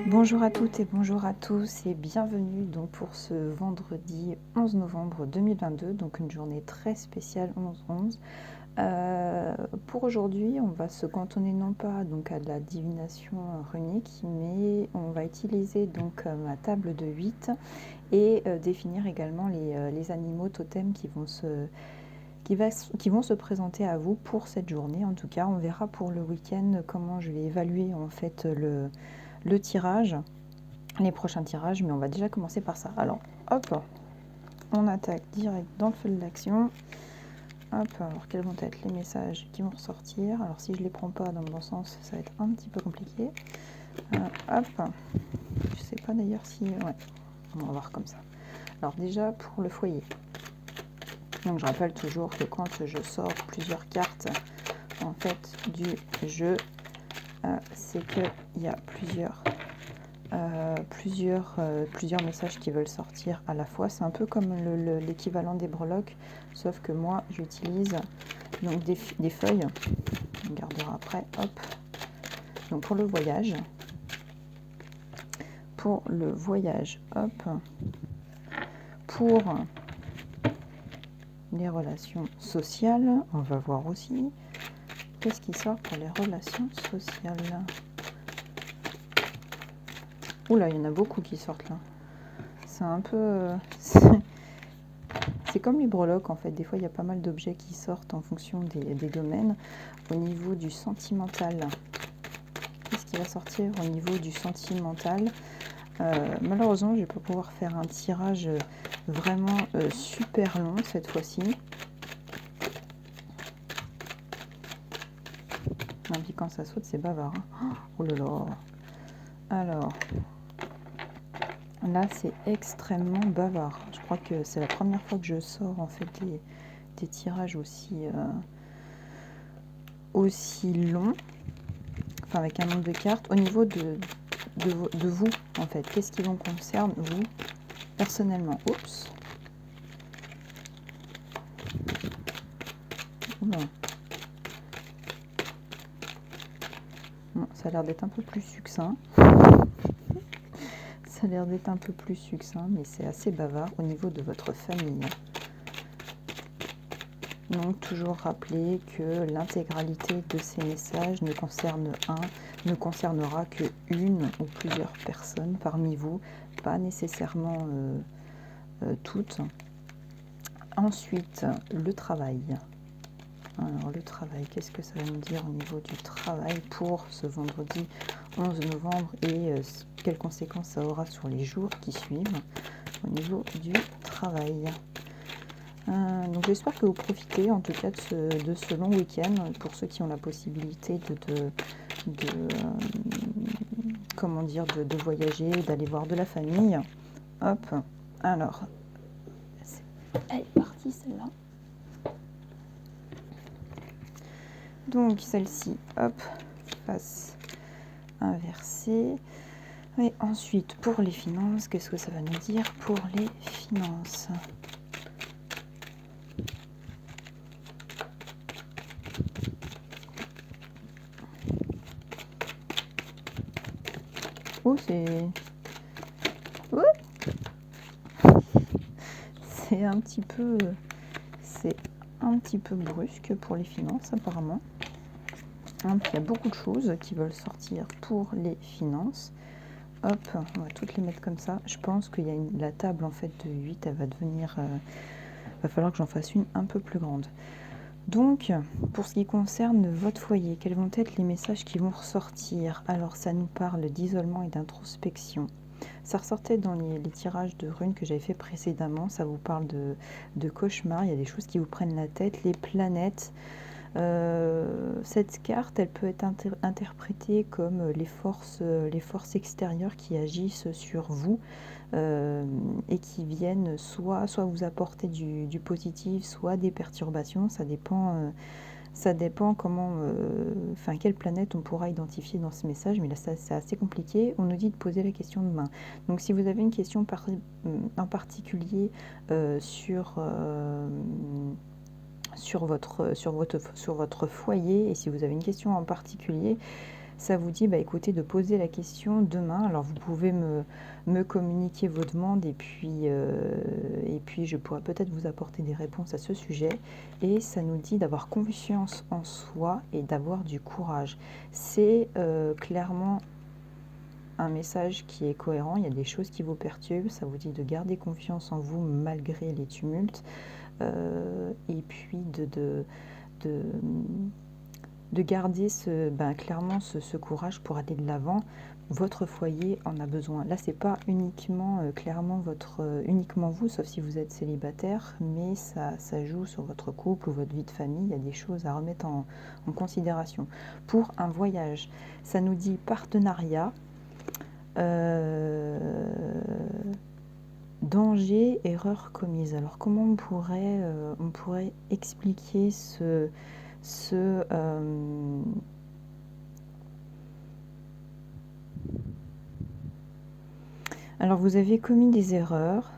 Bonjour à toutes et bonjour à tous et bienvenue donc pour ce vendredi 11 novembre 2022, donc une journée très spéciale 11-11. Pour aujourd'hui, on va se cantonner non pas donc à de la divination runique, mais on va utiliser donc ma table de 8 et définir également les animaux totems qui vont se présenter à vous pour cette journée. En tout cas, on verra pour le week-end comment je vais évaluer en fait le tirage, les prochains tirages, mais on va déjà commencer par ça. Alors, hop, on attaque direct dans le feu de l'action. Hop, alors quels vont être les messages qui vont ressortir? Alors si je les prends pas dans le bon sens, ça va être un petit peu compliqué. Hop, je sais pas d'ailleurs si... Ouais, on va voir comme ça. Alors déjà, pour le foyer. Donc je rappelle toujours que quand je sors plusieurs cartes en fait du jeu, c'est qu'il y a plusieurs messages qui veulent sortir à la fois. C'est un peu comme l'équivalent des breloques, sauf que moi j'utilise donc des feuilles. On gardera après. Hop. Donc pour le voyage, hop. Pour les relations sociales, on va voir aussi qu'est-ce qui sort pour les relations sociales. Oula, il y en a beaucoup qui sortent là. C'est un peu... c'est comme les breloques en fait. Des fois, il y a pas mal d'objets qui sortent en fonction des domaines. Au niveau du sentimental, qu'est-ce qui va sortir au niveau du sentimental? Malheureusement, je ne vais pas pouvoir faire un tirage vraiment super long cette fois-ci. Et puis quand ça saute, c'est bavard. Hein. Oh là là. Alors, là, c'est extrêmement bavard. Je crois que c'est la première fois que je sors en fait des tirages aussi longs, enfin avec un nombre de cartes. Au niveau de vous, en fait, qu'est-ce qui vous concerne, vous, personnellement? Oups. Oula. Bon, ça a l'air d'être un peu plus succinct. Ça a l'air d'être un peu plus succinct, mais c'est assez bavard au niveau de votre famille. Donc, toujours rappeler que l'intégralité de ces messages ne concernera que une ou plusieurs personnes parmi vous, pas nécessairement toutes. Ensuite, le travail. Alors, le travail, qu'est-ce que ça va nous dire au niveau du travail pour ce vendredi 11 novembre et quelles conséquences ça aura sur les jours qui suivent au niveau du travail. Donc j'espère que vous profitez en tout cas de ce long week-end pour ceux qui ont la possibilité de voyager, d'aller voir de la famille. Hop, alors, elle est partie celle-là. Donc celle-ci, hop, face inversée. Et ensuite, pour les finances, qu'est-ce que ça va nous dire pour les finances? Oh, c'est un petit peu brusque pour les finances apparemment. Hein, il y a beaucoup de choses qui veulent sortir pour les finances. Hop, on va toutes les mettre comme ça. Je pense qu'il y a la table en fait de 8, elle va devenir... va falloir que j'en fasse une un peu plus grande. Donc, pour ce qui concerne votre foyer, quels vont être les messages qui vont ressortir? Alors, ça nous parle d'isolement et d'introspection. Ça ressortait dans les tirages de runes que j'avais fait précédemment. Ça vous parle de cauchemars. Il y a des choses qui vous prennent la tête. Les planètes. Cette carte, elle peut être interprétée comme les forces extérieures qui agissent sur vous et qui viennent soit vous apporter du positif, soit des perturbations. Ça dépend comment, quelle planète on pourra identifier dans ce message, mais là c'est assez compliqué. On nous dit de poser la question demain. Donc si vous avez une question en particulier sur votre foyer, et si vous avez une question en particulier Ça vous dit, bah, écoutez, de poser la question demain. Alors, vous pouvez me communiquer vos demandes et puis je pourrais peut-être vous apporter des réponses à ce sujet. Et ça nous dit d'avoir confiance en soi et d'avoir du courage. C'est clairement un message qui est cohérent. Il y a des choses qui vous perturbent. Ça vous dit de garder confiance en vous malgré les tumultes. Et puis de garder clairement ce courage pour aller de l'avant. Votre foyer en a besoin. Là, c'est pas uniquement clairement uniquement vous, sauf si vous êtes célibataire, mais ça joue sur votre couple ou votre vie de famille. Il y a des choses à remettre en considération. Pour un voyage, ça nous dit partenariat, danger, erreur commise. Alors, comment on pourrait expliquer Alors, vous avez commis des erreurs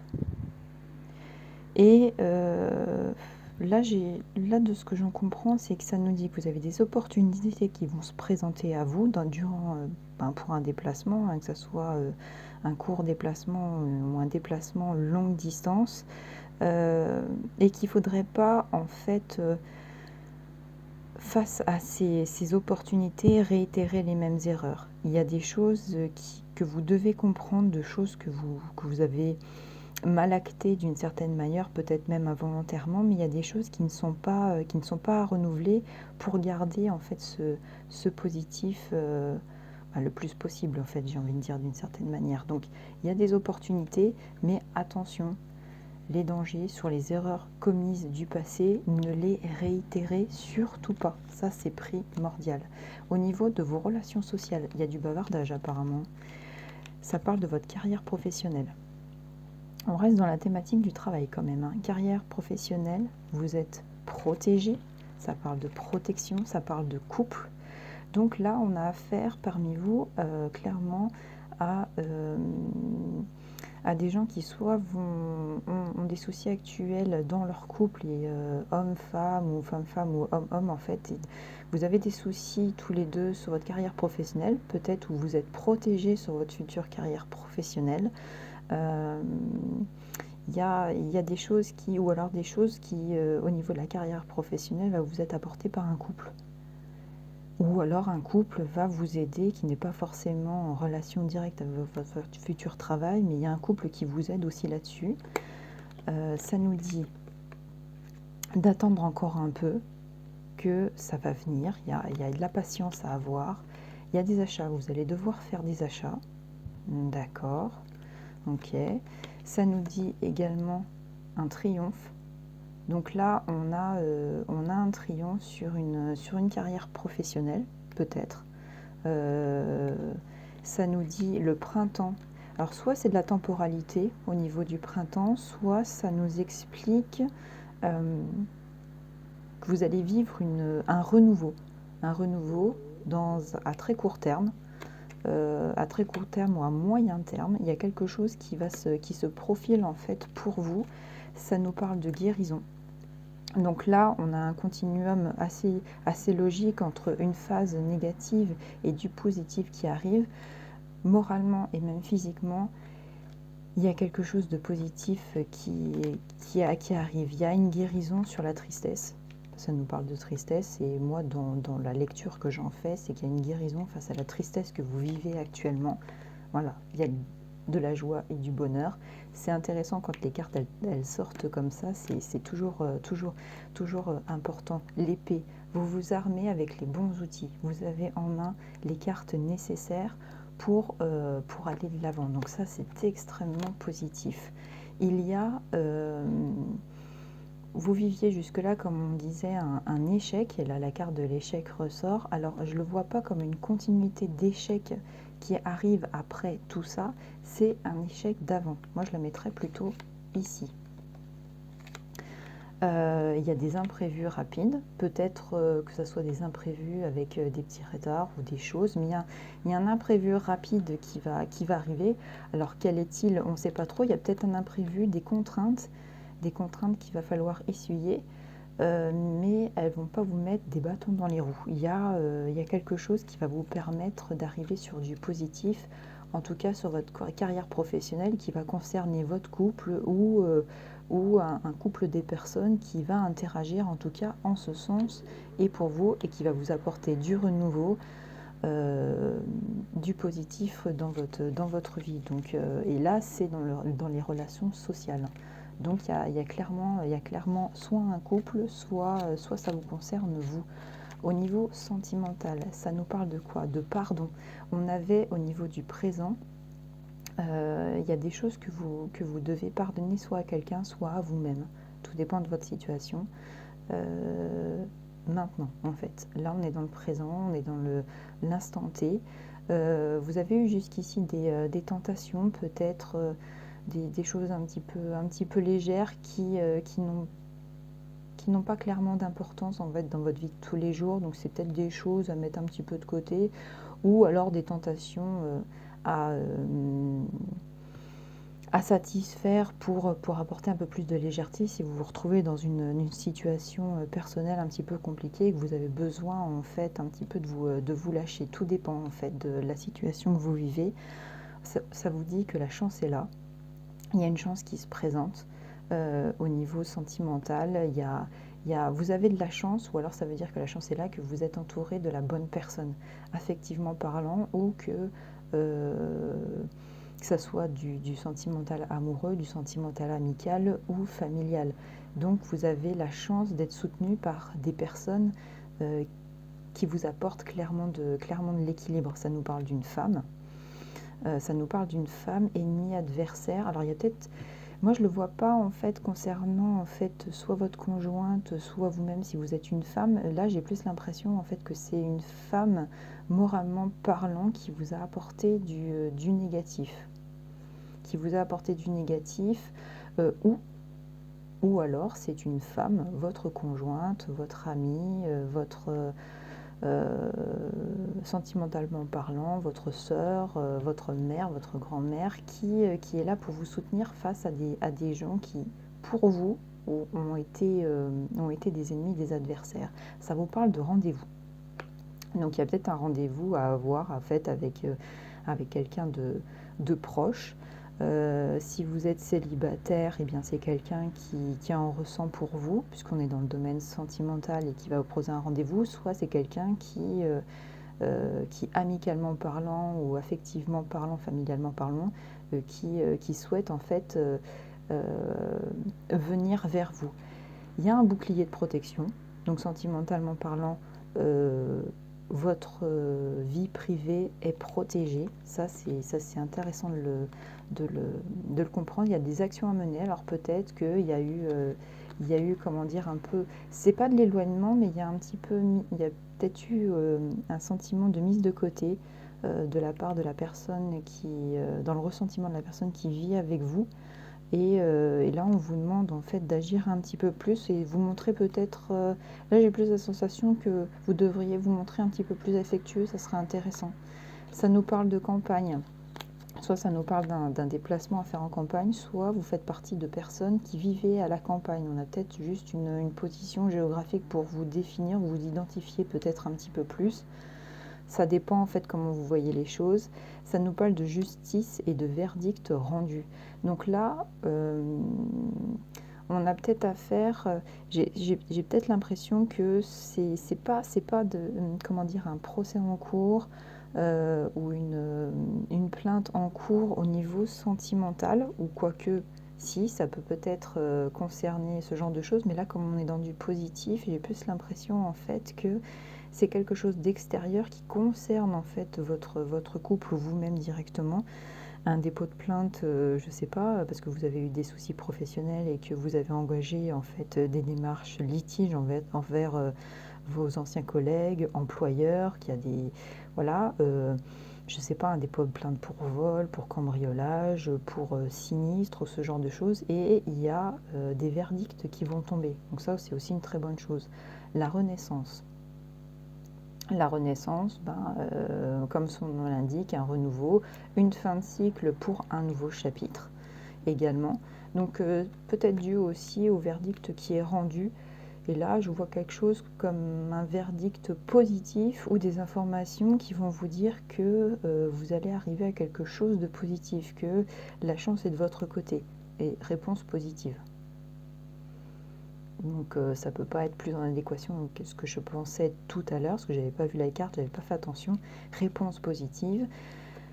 et là, de ce que j'en comprends, c'est que ça nous dit que vous avez des opportunités qui vont se présenter à vous pour un déplacement, hein, que ce soit un court déplacement ou un déplacement longue distance, et qu'il ne faudrait pas, en fait, face à ces opportunités, réitérer les mêmes erreurs. Il y a des choses que vous devez comprendre, de choses que vous avez mal actées d'une certaine manière, peut-être même involontairement, mais il y a des choses qui ne sont pas à renouveler pour garder en fait ce positif le plus possible, en fait, j'ai envie de dire d'une certaine manière. Donc il y a des opportunités, mais attention, les dangers sur les erreurs commises du passé, ne les réitérez surtout pas. Ça, c'est primordial. Au niveau de vos relations sociales, il y a du bavardage apparemment. Ça parle de votre carrière professionnelle. On reste dans la thématique du travail quand même, hein. Carrière professionnelle, vous êtes protégé. Ça parle de protection, ça parle de couple. Donc là, on a affaire parmi vous clairement à des gens qui soit ont des soucis actuels dans leur couple, et homme-femme ou femme-femme ou homme-homme en fait. Et vous avez des soucis tous les deux sur votre carrière professionnelle, peut-être où vous êtes protégés sur votre future carrière professionnelle. Il y a des choses ou alors des choses qui, au niveau de la carrière professionnelle, va vous être apportées par un couple. Ou alors un couple va vous aider, qui n'est pas forcément en relation directe avec votre futur travail, mais il y a un couple qui vous aide aussi là-dessus. Ça nous dit d'attendre encore un peu, que ça va venir. Il y a de la patience à avoir. Il y a des achats, vous allez devoir faire des achats. D'accord, ok. Ça nous dit également un triomphe. Donc là, on a un triomphe sur une carrière professionnelle, peut-être. Ça nous dit le printemps. Alors, soit c'est de la temporalité au niveau du printemps, soit ça nous explique que vous allez vivre un renouveau. Un renouveau à très court terme. À très court terme ou à moyen terme, il y a quelque chose qui se profile en fait pour vous. Ça nous parle de guérison. Donc là, on a un continuum assez logique entre une phase négative et du positif qui arrive. Moralement et même physiquement, il y a quelque chose de positif qui arrive. Il y a une guérison sur la tristesse. Ça nous parle de tristesse, et moi, dans la lecture que j'en fais, c'est qu'il y a une guérison face à la tristesse que vous vivez actuellement. Voilà, il y a de la joie et du bonheur. C'est intéressant quand les cartes elles sortent comme ça, c'est toujours important. L'épée, vous vous armez avec les bons outils. Vous avez en main les cartes nécessaires pour aller de l'avant. Donc ça, c'est extrêmement positif. Il y a... vous viviez jusque-là, comme on disait, un échec, et là la carte de l'échec ressort. Alors je ne le vois pas comme une continuité d'échecs qui arrive après tout ça, c'est un échec d'avant. Moi je la mettrais plutôt ici. Il y a des imprévus rapides, peut-être que ce soit des imprévus avec des petits retards ou des choses, mais il y a un imprévu rapide qui va arriver. Alors quel est-il? On ne sait pas trop. Il y a peut-être un imprévu, des contraintes qu'il va falloir essuyer. mais elles ne vont pas vous mettre des bâtons dans les roues. Il y a quelque chose qui va vous permettre d'arriver sur du positif, en tout cas sur votre carrière professionnelle, qui va concerner votre couple ou un couple des personnes qui va interagir en tout cas en ce sens et pour vous, et qui va vous apporter du renouveau, du positif dans votre vie. Donc, et là, c'est dans les relations sociales. Donc il y a clairement soit un couple, soit ça vous concerne vous. Au niveau sentimental, ça nous parle de quoi? De pardon. On avait au niveau du présent, il y a des choses que vous devez pardonner soit à quelqu'un, soit à vous-même. Tout dépend de votre situation. Maintenant, en fait. Là, on est dans le présent, on est dans l'instant T. Vous avez eu jusqu'ici des tentations, peut-être des choses un petit peu légères qui n'ont pas clairement d'importance en fait dans votre vie de tous les jours. Donc c'est peut-être des choses à mettre un petit peu de côté, ou alors des tentations à satisfaire pour apporter un peu plus de légèreté si vous vous retrouvez dans une situation personnelle un petit peu compliquée et que vous avez besoin en fait un petit peu de vous lâcher. Tout dépend en fait de la situation que vous vivez. Ça vous dit que la chance est là. Il y a une chance qui se présente au niveau sentimental. Vous avez de la chance, ou alors ça veut dire que la chance est là, que vous êtes entouré de la bonne personne, affectivement parlant, ou que ça soit du sentimental amoureux, du sentimental amical ou familial. Donc vous avez la chance d'être soutenu par des personnes qui vous apportent clairement de l'équilibre. Ça nous parle d'une femme. Ça nous parle d'une femme ennemie adversaire. Alors il y a peut-être, moi je le vois pas en fait concernant en fait soit votre conjointe, soit vous-même si vous êtes une femme. Là j'ai plus l'impression en fait que c'est une femme moralement parlant qui vous a apporté du négatif, ou alors c'est une femme, votre conjointe, votre amie, sentimentalement parlant, votre sœur, votre mère, votre grand-mère, qui est là pour vous soutenir face à des gens qui, pour vous, ont été des ennemis, des adversaires. Ça vous parle de rendez-vous. Donc il y a peut-être un rendez-vous à avoir en fait avec quelqu'un de proche. Si vous êtes célibataire, eh bien c'est quelqu'un qui en ressent pour vous, puisqu'on est dans le domaine sentimental et qui va vous proposer un rendez-vous, soit c'est quelqu'un qui amicalement parlant ou affectivement parlant, familialement parlant, qui souhaite en fait venir vers vous. Il y a un bouclier de protection, donc sentimentalement parlant, votre vie privée est protégée. Ça c'est intéressant de le comprendre. Il y a des actions à mener. Alors peut-être qu'il y a eu, comment dire, un peu, c'est pas de l'éloignement, mais il y a un petit peu, il y a peut-être eu un sentiment de mise de côté de la part de la personne dans le ressentiment de la personne qui vit avec vous. Et là, on vous demande en fait d'agir un petit peu plus et vous montrer peut-être. Là, j'ai plus la sensation que vous devriez vous montrer un petit peu plus affectueux, ça serait intéressant. Ça nous parle de campagne. Soit ça nous parle d'un déplacement à faire en campagne, soit vous faites partie de personnes qui vivaient à la campagne. On a peut-être juste une position géographique pour vous définir, vous identifier peut-être un petit peu plus. Ça dépend en fait comment vous voyez les choses. Ça nous parle de justice et de verdict rendu. Donc là, on a peut-être affaire. J'ai peut-être l'impression que c'est pas comment dire, un procès en cours ou une plainte en cours au niveau sentimental, ou quoique si, ça peut peut-être concerner ce genre de choses. Mais là, comme on est dans du positif, j'ai plus l'impression en fait que c'est quelque chose d'extérieur qui concerne en fait votre couple ou vous-même directement. Un dépôt de plainte, je ne sais pas, parce que vous avez eu des soucis professionnels et que vous avez engagé en fait des démarches litiges envers vos anciens collègues, employeurs, qui a des... Voilà, je ne sais pas, un dépôt de plainte pour vol, pour cambriolage, pour sinistre, ce genre de choses. Et il y a des verdicts qui vont tomber. Donc ça, c'est aussi une très bonne chose. La renaissance. La renaissance, comme son nom l'indique, un renouveau, une fin de cycle pour un nouveau chapitre également. Donc peut-être dû aussi au verdict qui est rendu, Et là, je vois quelque chose comme un verdict positif ou des informations qui vont vous dire que vous allez arriver à quelque chose de positif, que la chance est de votre côté. Et réponse positive. Donc ça ne peut pas être plus en adéquation que ce que je pensais tout à l'heure, parce que je n'avais pas vu la carte, je n'avais pas fait attention. Réponse positive.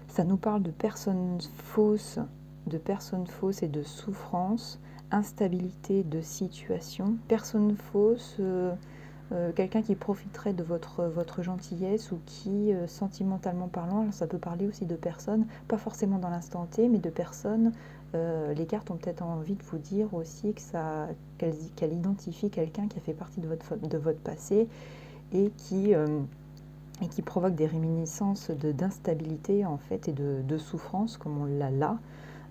Ça nous parle de personnes fausses et de souffrance, instabilité de situation. Personne fausse, quelqu'un qui profiterait de votre gentillesse ou qui, sentimentalement parlant, alors ça peut parler aussi de personnes, pas forcément dans l'instant T, mais de personnes. Les cartes ont peut-être envie de vous dire aussi qu'elle identifie quelqu'un qui a fait partie de votre passé et qui provoque des réminiscences d'instabilité en fait et de souffrance comme on l'a là,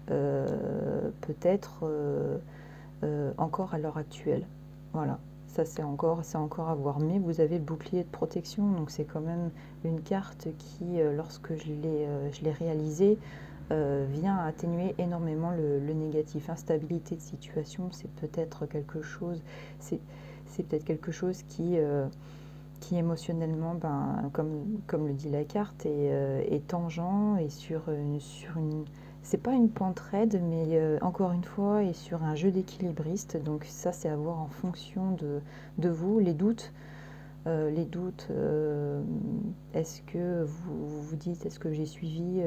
peut-être encore à l'heure actuelle. Voilà, ça c'est encore à voir. Mais vous avez le bouclier de protection, donc c'est quand même une carte qui, lorsque je l'ai réalisée, vient atténuer énormément le négatif. Instabilité de situation, c'est peut-être quelque chose, c'est peut-être quelque chose qui émotionnellement, comme le dit la carte, est tangent et sur une c'est pas une pente raide, mais encore une fois, est sur un jeu d'équilibriste. Donc ça, c'est à voir en fonction de vous. Les doutes, est-ce que vous vous dites, est-ce que j'ai suivi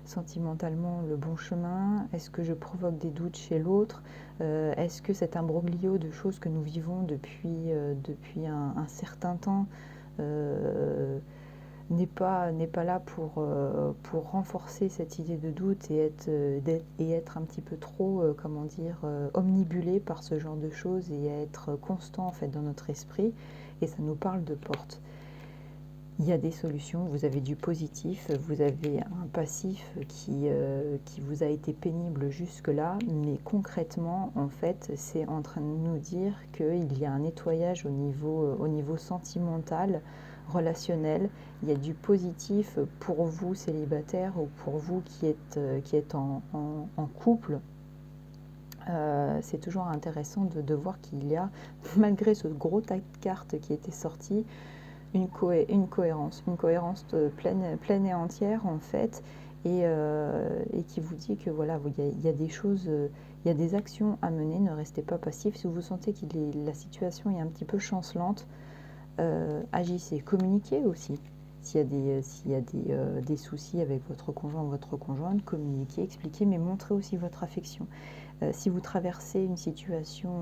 sentimentalement le bon chemin? Est-ce que je provoque des doutes chez l'autre? Est-ce que cet imbroglio de choses que nous vivons depuis un certain temps n'est pas là pour renforcer cette idée de doute et être un petit peu trop, omnibulé par ce genre de choses et être constant en fait dans notre esprit. Et ça nous parle de porte. Il y a des solutions, vous avez du positif, vous avez un passif qui vous a été pénible jusque-là, mais concrètement, en fait, c'est en train de nous dire qu'il y a un nettoyage au niveau sentimental, relationnel. Il y a du positif pour vous célibataire ou pour vous qui êtes en couple. C'est toujours intéressant de voir qu'il y a, malgré ce gros tas de cartes qui était sorti, une cohérence pleine et entière en fait, et qui vous dit que voilà, il y a des choses, il y a des actions à mener, ne restez pas passif. Si vous sentez que la situation est un petit peu chancelante, agissez, communiquez aussi. S'il y a des soucis avec votre conjoint ou votre conjointe, communiquez, expliquez, mais montrez aussi votre affection. Si vous traversez une situation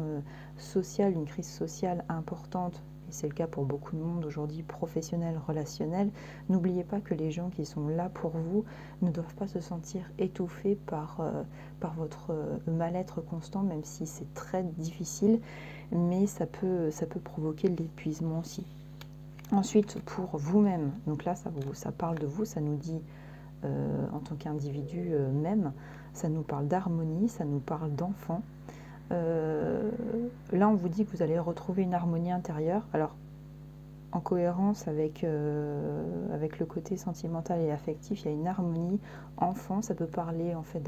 sociale, une crise sociale importante, et c'est le cas pour beaucoup de monde aujourd'hui, professionnel, relationnel, n'oubliez pas que les gens qui sont là pour vous ne doivent pas se sentir étouffés par votre mal-être constant, même si c'est très difficile, mais ça peut provoquer de l'épuisement aussi. Ensuite, pour vous-même, donc là ça parle de vous, ça nous dit en tant qu'individu même, ça nous parle d'harmonie, ça nous parle d'enfant. Là, on vous dit que vous allez retrouver une harmonie intérieure. Alors, en cohérence avec le côté sentimental et affectif, il y a une harmonie. Enfant, ça peut parler en fait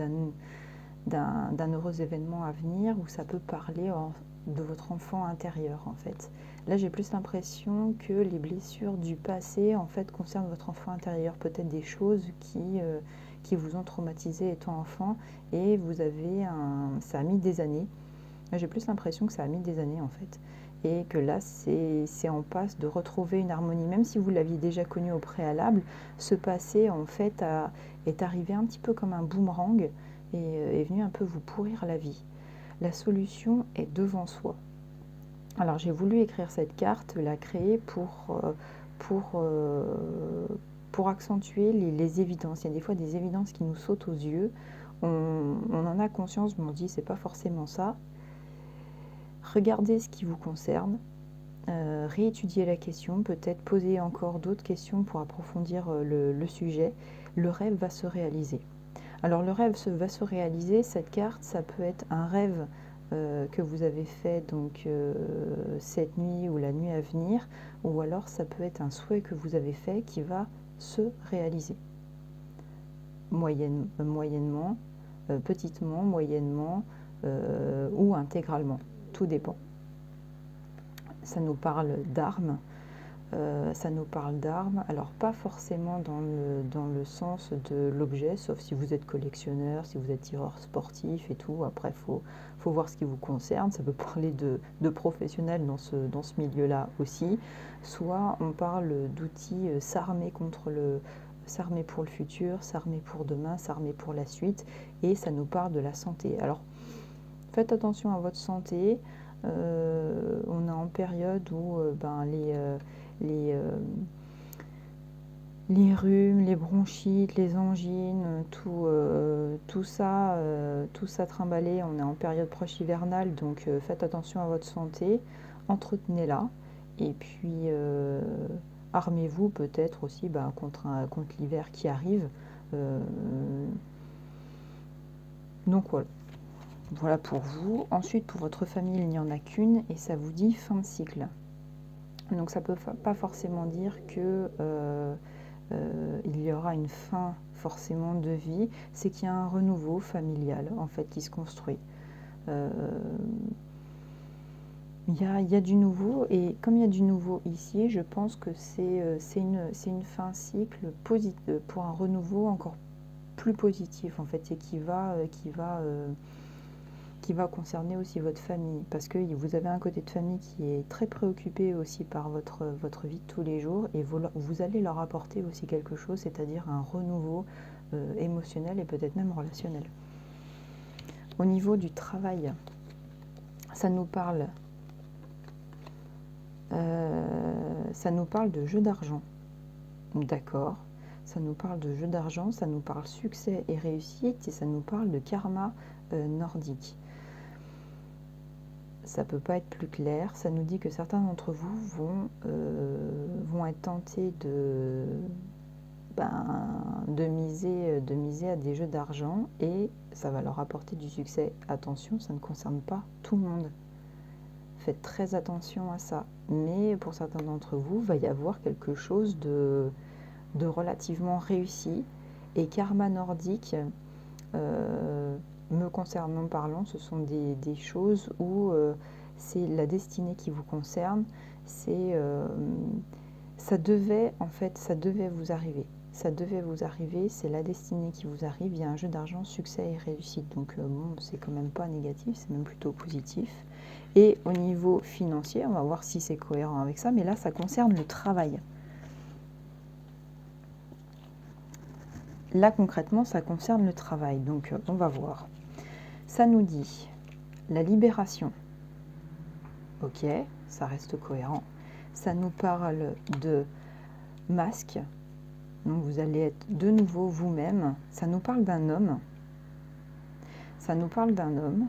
d'un heureux événement à venir, ou ça peut parler de votre enfant intérieur en fait. Là, j'ai plus l'impression que les blessures du passé en fait concernent votre enfant intérieur, peut-être des choses qui vous ont traumatisé étant enfant, et ça a mis des années. Là, j'ai plus l'impression que ça a mis des années en fait, et que là c'est en passe de retrouver une harmonie, même si vous l'aviez déjà connu au préalable. Ce passé en fait est arrivé un petit peu comme un boomerang et est venu un peu vous pourrir la vie. La solution est devant soi. Alors j'ai voulu écrire cette carte, la créer pour accentuer les évidences. Il y a des fois des évidences qui nous sautent aux yeux. On en a conscience, mais on dit c'est pas forcément ça. Regardez ce qui vous concerne, réétudiez la question, peut-être poser encore d'autres questions pour approfondir le sujet. Le rêve va se réaliser. Alors le rêve va se réaliser, cette carte, ça peut être un rêve que vous avez fait donc cette nuit ou la nuit à venir, ou alors ça peut être un souhait que vous avez fait qui va se réaliser. Moyennement, petitement, moyennement ou intégralement, tout dépend. ça nous parle d'armes. Ça nous parle d'armes, alors pas forcément dans le sens de l'objet, sauf si vous êtes collectionneur, si vous êtes tireur sportif et tout. Après, faut voir ce qui vous concerne. Ça peut parler de professionnels dans ce milieu-là aussi. Soit on parle d'outils, s'armer s'armer pour le futur, s'armer pour demain, s'armer pour la suite. Et ça nous parle de la santé. Alors, faites attention à votre santé. On est en période où les, les rhumes, les bronchites, les angines, tout ça trimballé. On est en période proche hivernale, donc faites attention à votre santé, entretenez-la, et puis armez-vous peut-être aussi contre l'hiver qui arrive. Donc voilà. Voilà pour vous. Ensuite, pour votre famille, il n'y en a qu'une, et ça vous dit fin de cycle. Donc ça ne peut pas forcément dire que il y aura une fin forcément de vie, c'est qu'il y a un renouveau familial en fait qui se construit. Il y a du nouveau, et comme il y a du nouveau ici, je pense que c'est une fin de cycle pour un renouveau encore plus positif en fait, et qui va concerner aussi votre famille, parce que vous avez un côté de famille qui est très préoccupé aussi par votre vie de tous les jours, et vous allez leur apporter aussi quelque chose, c'est-à-dire un renouveau émotionnel et peut-être même relationnel. Au niveau du travail, ça nous parle de jeu d'argent, d'accord, ça nous parle de jeu d'argent, ça nous parle succès et réussite, et ça nous parle de karma nordique. Ça ne peut pas être plus clair. Ça nous dit que certains d'entre vous vont être tentés de miser à des jeux d'argent, et ça va leur apporter du succès. Attention, ça ne concerne pas tout le monde. Faites très attention à ça. Mais pour certains d'entre vous, il va y avoir quelque chose de relativement réussi. Et karma nordique, me concernant parlant, ce sont des choses où c'est la destinée qui vous concerne. Ça devait vous arriver. Ça devait vous arriver, c'est la destinée qui vous arrive. Il y a un jeu d'argent, succès et réussite. Donc c'est quand même pas négatif, c'est même plutôt positif. Et au niveau financier, on va voir si c'est cohérent avec ça, mais là, ça concerne le travail. Là, concrètement, ça concerne le travail. Donc, on va voir. Ça nous dit la libération. Ok, ça reste cohérent. Ça nous parle de masque. Donc, vous allez être de nouveau vous-même. Ça nous parle d'un homme. Ça nous parle d'un homme.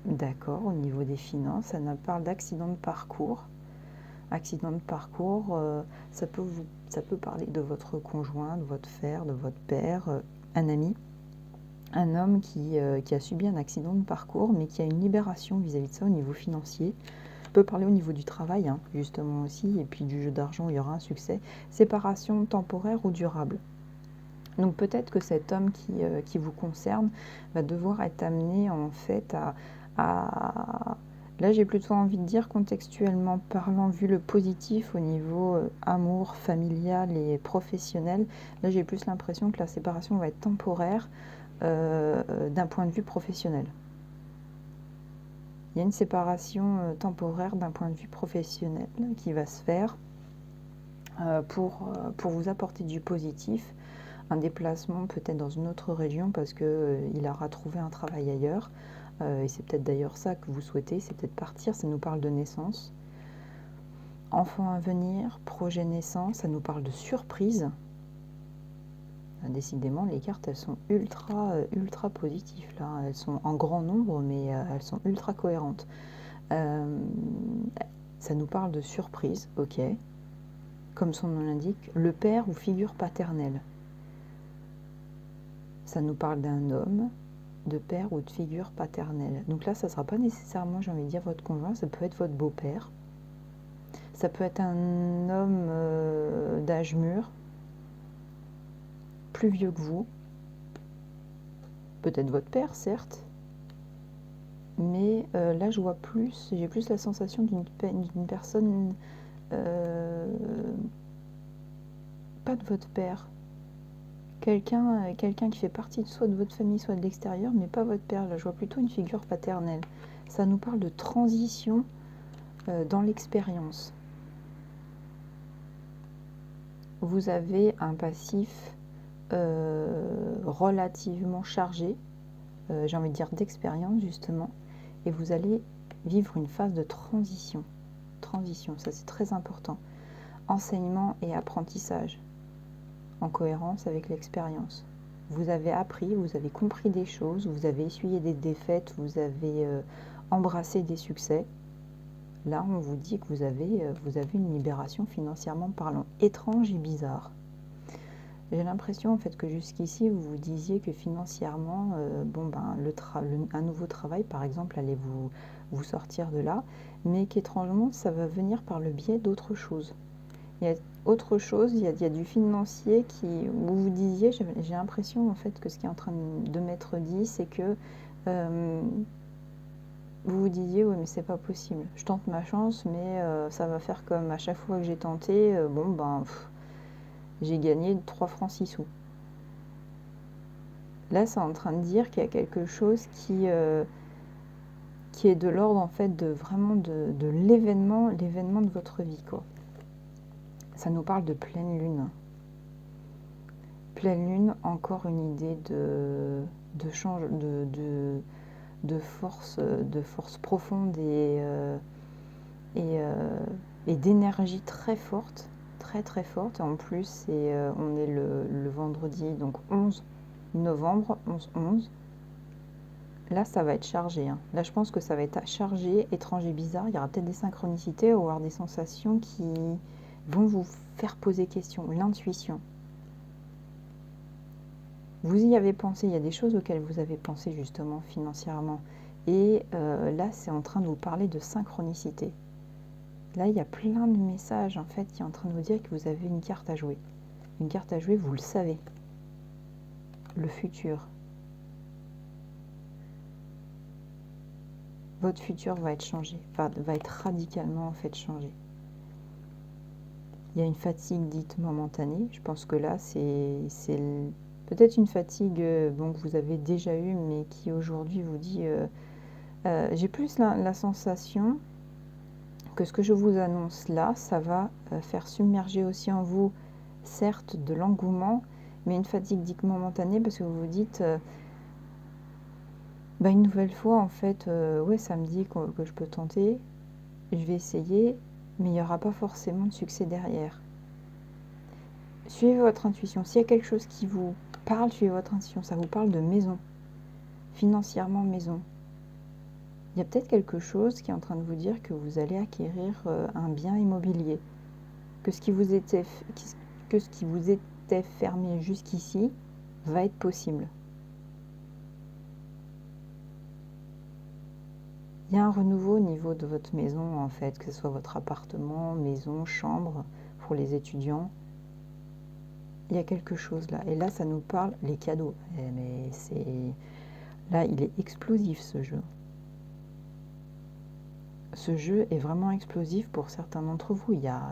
D'accord, au niveau des finances. Ça nous parle d'accident de parcours. Accident de parcours, ça peut parler de votre conjoint, de votre frère, de votre père, un ami. Un homme qui a subi un accident de parcours, mais qui a une libération vis-à-vis de ça au niveau financier. On peut parler au niveau du travail, hein, justement aussi, et puis du jeu d'argent, il y aura un succès. Séparation temporaire ou durable. Donc peut-être que cet homme qui vous concerne va devoir être amené en fait à là, j'ai plutôt envie de dire, contextuellement parlant, vu le positif au niveau amour, familial et professionnel, là j'ai plus l'impression que la séparation va être temporaire d'un point de vue professionnel. Il y a une séparation temporaire d'un point de vue professionnel qui va se faire pour vous apporter du positif, un déplacement peut-être dans une autre région parce qu'il aura trouvé un travail ailleurs. Et c'est peut-être d'ailleurs ça que vous souhaitez, c'est peut-être partir, ça nous parle de naissance. Enfant à venir, projet naissance, ça nous parle de surprise. Décidément, les cartes, elles sont ultra positives, là. Elles sont en grand nombre, mais elles sont ultra cohérentes. Ça nous parle de surprise, ok. Comme son nom l'indique, le père ou figure paternelle. Ça nous parle d'un homme, de père ou de figure paternelle. Donc là, ça ne sera pas nécessairement, j'ai envie de dire, votre conjoint, ça peut être votre beau-père. Ça peut être un homme d'âge mûr, plus vieux que vous. Peut-être votre père, certes. Mais là, je vois plus, j'ai plus la sensation d'une personne, euh, pas de votre père, quelqu'un qui fait partie soit de votre famille, soit de l'extérieur, mais pas votre père. Là, je vois plutôt une figure paternelle. Ça nous parle de transition dans l'expérience. Vous avez un passif relativement chargé, j'ai envie de dire d'expérience justement, et vous allez vivre une phase de transition. Transition, ça c'est très important. Enseignement et apprentissage, en cohérence avec l'expérience. Vous avez appris, vous avez compris des choses, vous avez essuyé des défaites, vous avez embrassé des succès. Là, on vous dit que vous avez une libération financièrement parlant, étrange et bizarre. J'ai l'impression en fait que jusqu'ici vous vous disiez que financièrement, un nouveau travail par exemple allait vous sortir de là, mais qu'étrangement ça va venir par le biais d'autre chose. Il y a autre chose, il y a du financier où vous disiez, j'ai l'impression en fait que ce qui est en train de m'être dit, c'est que vous vous disiez oui mais c'est pas possible, je tente ma chance mais ça va faire comme à chaque fois que j'ai tenté, j'ai gagné 3 francs 6 sous. Là, c'est en train de dire qu'il y a quelque chose qui est de l'ordre en fait de vraiment de l'événement de votre vie, quoi. Ça nous parle de pleine lune. Pleine lune, encore une idée de force profonde et, et d'énergie très forte, très très forte. En plus, on est le vendredi, donc 11 novembre, 11-11. Là, ça va être chargé, hein. Là, je pense que ça va être chargé, étrange et bizarre. Il y aura peut-être des synchronicités ou avoir des sensations qui vont vous faire poser question. L'intuition. Vous y avez pensé, il y a des choses auxquelles vous avez pensé justement financièrement. Et là, c'est en train de vous parler de synchronicité. Là, il y a plein de messages en fait qui est en train de vous dire que vous avez une carte à jouer. Une carte à jouer, vous le savez. Le futur. Votre futur va être changé, va être radicalement en fait changé. Il y a une fatigue dite momentanée. Je pense que là, c'est peut-être une fatigue que vous avez déjà eue, mais qui aujourd'hui vous dit... j'ai plus la sensation que ce que je vous annonce là, ça va faire submerger aussi en vous, certes, de l'engouement, mais une fatigue dite momentanée parce que vous vous dites... une nouvelle fois, en fait, ouais, ça me dit que je peux tenter, je vais essayer, mais il n'y aura pas forcément de succès derrière. Suivez votre intuition. S'il y a quelque chose qui vous parle, suivez votre intuition. Ça vous parle de maison, financièrement maison. Il y a peut-être quelque chose qui est en train de vous dire que vous allez acquérir un bien immobilier, que ce qui vous était fermé jusqu'ici va être possible. Il y a un renouveau au niveau de votre maison, en fait, que ce soit votre appartement, maison, chambre, pour les étudiants. Il y a quelque chose là. Et là, ça nous parle, les cadeaux. Mais là, il est explosif ce jeu. Ce jeu est vraiment explosif pour certains d'entre vous. Il y a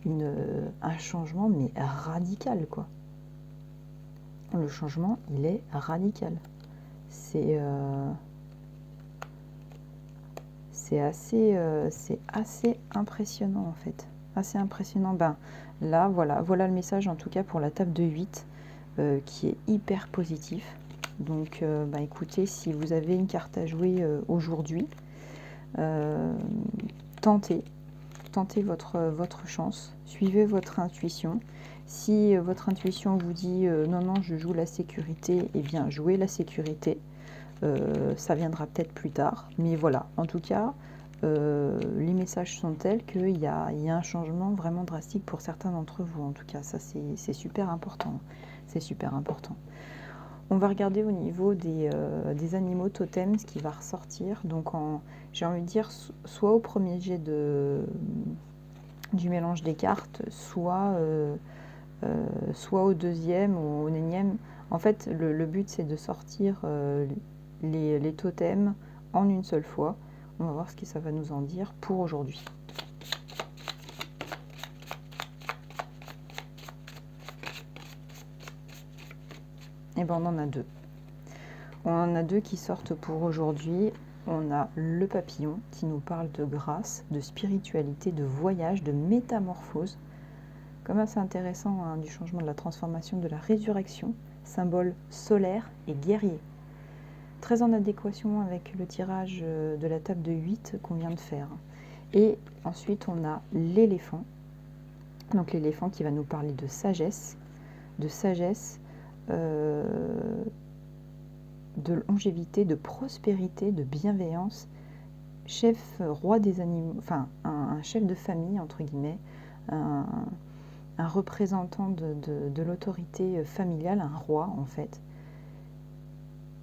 un changement, mais radical, quoi. Le changement, il est radical. C'est assez impressionnant, en fait. Assez impressionnant. Là, voilà le message, en tout cas, pour la table de 8, qui est hyper positif. Donc, écoutez, si vous avez une carte à jouer aujourd'hui, tentez votre chance, suivez votre intuition. Si votre intuition vous dit non, je joue la sécurité, eh bien, jouez la sécurité. Ça viendra peut-être plus tard, mais voilà, en tout cas, les messages sont tels qu'il y a un changement vraiment drastique pour certains d'entre vous. En tout cas, ça c'est super important. C'est super important. On va regarder au niveau des animaux totems ce qui va ressortir. Donc, j'ai envie de dire, soit au premier jet du mélange des cartes, soit au deuxième ou au énième. En fait, le but, c'est de sortir les totems en une seule fois. On va voir ce que ça va nous en dire pour aujourd'hui. Et ben on en a deux. On en a deux qui sortent pour aujourd'hui. On a le papillon qui nous parle de grâce, de spiritualité, de voyage, de métamorphose. Comme assez intéressant, hein, du changement, de la transformation, de la résurrection, symbole solaire et guerrier. Très en adéquation avec le tirage de la table de 8 qu'on vient de faire. Et ensuite, on a l'éléphant. Donc l'éléphant qui va nous parler de sagesse, de longévité, de prospérité, de bienveillance, chef, roi des animaux, enfin un chef de famille, entre guillemets, un représentant de l'autorité familiale, un roi en fait.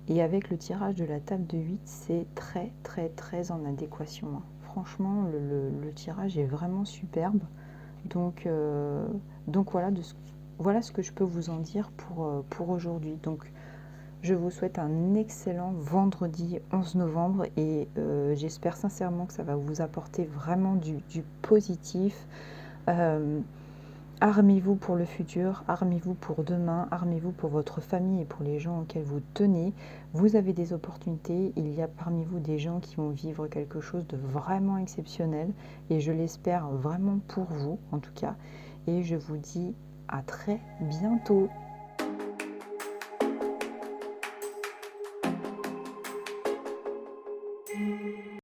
Et avec le tirage de la table de 8, c'est très très très en adéquation. Franchement, le tirage est vraiment superbe. Donc voilà ce que je peux vous en dire pour aujourd'hui. Donc je vous souhaite un excellent vendredi 11 novembre et j'espère sincèrement que ça va vous apporter vraiment du positif. Armez-vous pour le futur, armez-vous pour demain, armez-vous pour votre famille et pour les gens auxquels vous tenez. Vous avez des opportunités, il y a parmi vous des gens qui vont vivre quelque chose de vraiment exceptionnel et je l'espère vraiment pour vous en tout cas. Et je vous dis à très bientôt.